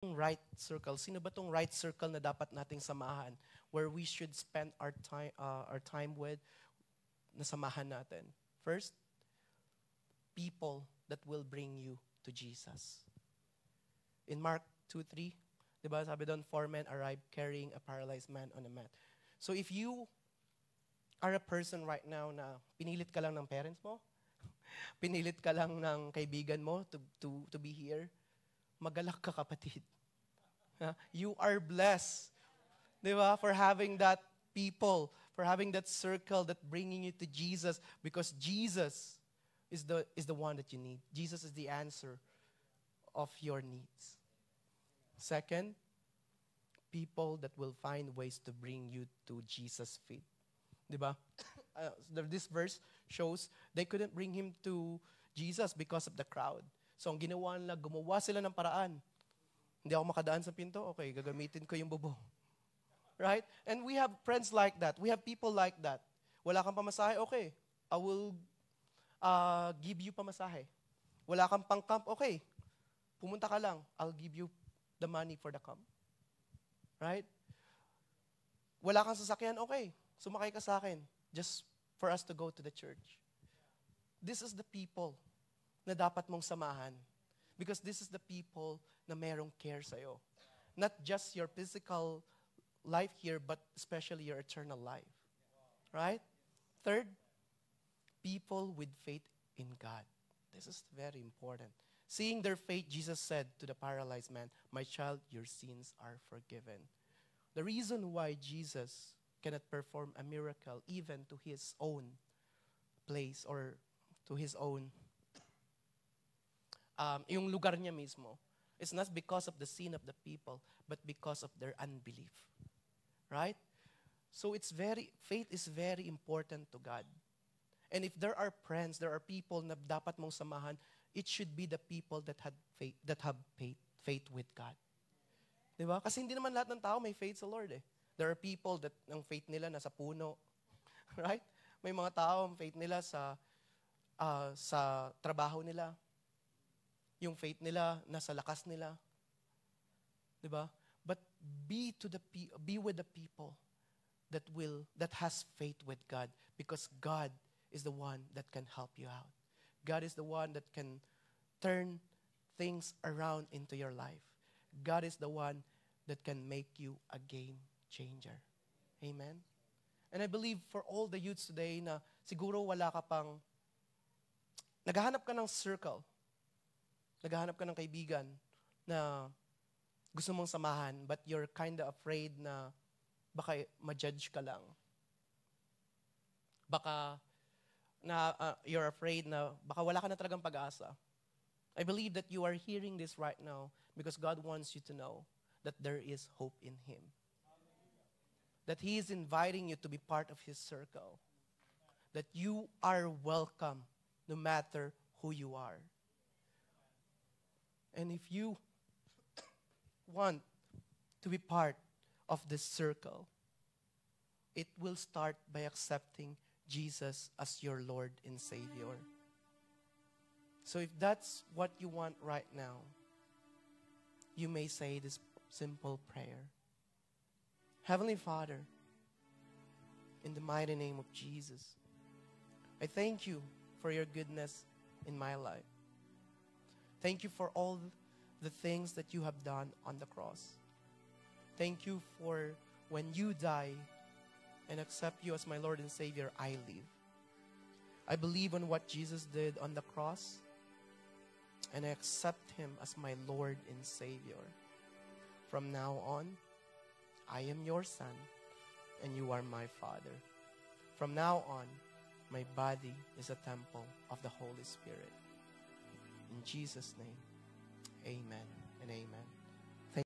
right circle? Sino ba tong right circle na dapat nating samahan? Where we should spend our time with, na samahan natin. First, people that will bring you to Jesus. In Mark 2:3, di ba, sabi doon, 4 men arrived carrying a paralyzed man on a mat. So if you are a person right now na pinilit ka lang ng parents mo, pinilit ka lang ng kaibigan mo to be here, magalak ka, kapatid. You are blessed, di ba, for having that people, for having that circle that bringing you to Jesus, because Jesus is the one that you need. Jesus is the answer of your needs. Second, people that will find ways to bring you to Jesus' feet. Di ba? This verse shows they couldn't bring him to Jesus because of the crowd. So ang ginawa nila, gumawa sila ng paraan. Hindi ako makadaan sa pinto, okay, gagamitin ko yung bubong. Right? And we have friends like that. We have people like that. Wala kang pamasahe, okay, I will give you pamasahe. Wala kang pang-camp, okay, pumunta ka lang, I'll give you the money for the camp. Right? Wala kang sasakyan, okay, sumakay ka sa akin just for us to go to the church. This is the people na dapat mong samahan. Because this is the people na merong care sa'yo. Not just your physical life here, but especially your eternal life. Right? Third, people with faith in God. This is very important. Seeing their faith, Jesus said to the paralyzed man, "My child, your sins are forgiven." The reason why Jesus cannot perform a miracle even to his own place or to his own yung lugar niya mismo, it's not because of the sin of the people, but because of their unbelief. Right? So faith is very important to God. And if there are friends, there are people na dapat mong samahan, it should be the people that have faith with God. Di ba? Kasi hindi naman lahat ng tao may faith sa Lord eh. There are people that ang faith nila nasa puno. Right? May mga tao ang faith nila sa trabaho nila. Yung faith nila nasa lakas nila. 'Di ba? But be with the people that has faith with God, because God is the one that can help you out. God is the one that can turn things around into your life. God is the one that can make you a game changer. Amen. And I believe for all the youths today na siguro wala ka pang naghahanap ka ng circle. Naghahanap ka ng kaibigan na gusto mong samahan, but you're kind of afraid na baka ma-judge ka lang. Baka you're afraid na baka wala ka na talagang pag-asa. I believe that you are hearing this right now because God wants you to know that there is hope in Him. That He is inviting you to be part of His circle. That you are welcome no matter who you are. And if you want to be part of this circle, it will start by accepting Jesus as your Lord and Savior. So if that's what you want right now, you may say this simple prayer. Heavenly Father, in the mighty name of Jesus, I thank you for your goodness in my life. Thank you for all the things that you have done on the cross. Thank you for when you die and accept you as my Lord and Savior, I live. I believe on what Jesus did on the cross, and I accept Him as my Lord and Savior. From now on, I am your son, and you are my Father. From now on, my body is a temple of the Holy Spirit. In Jesus' name, amen and amen.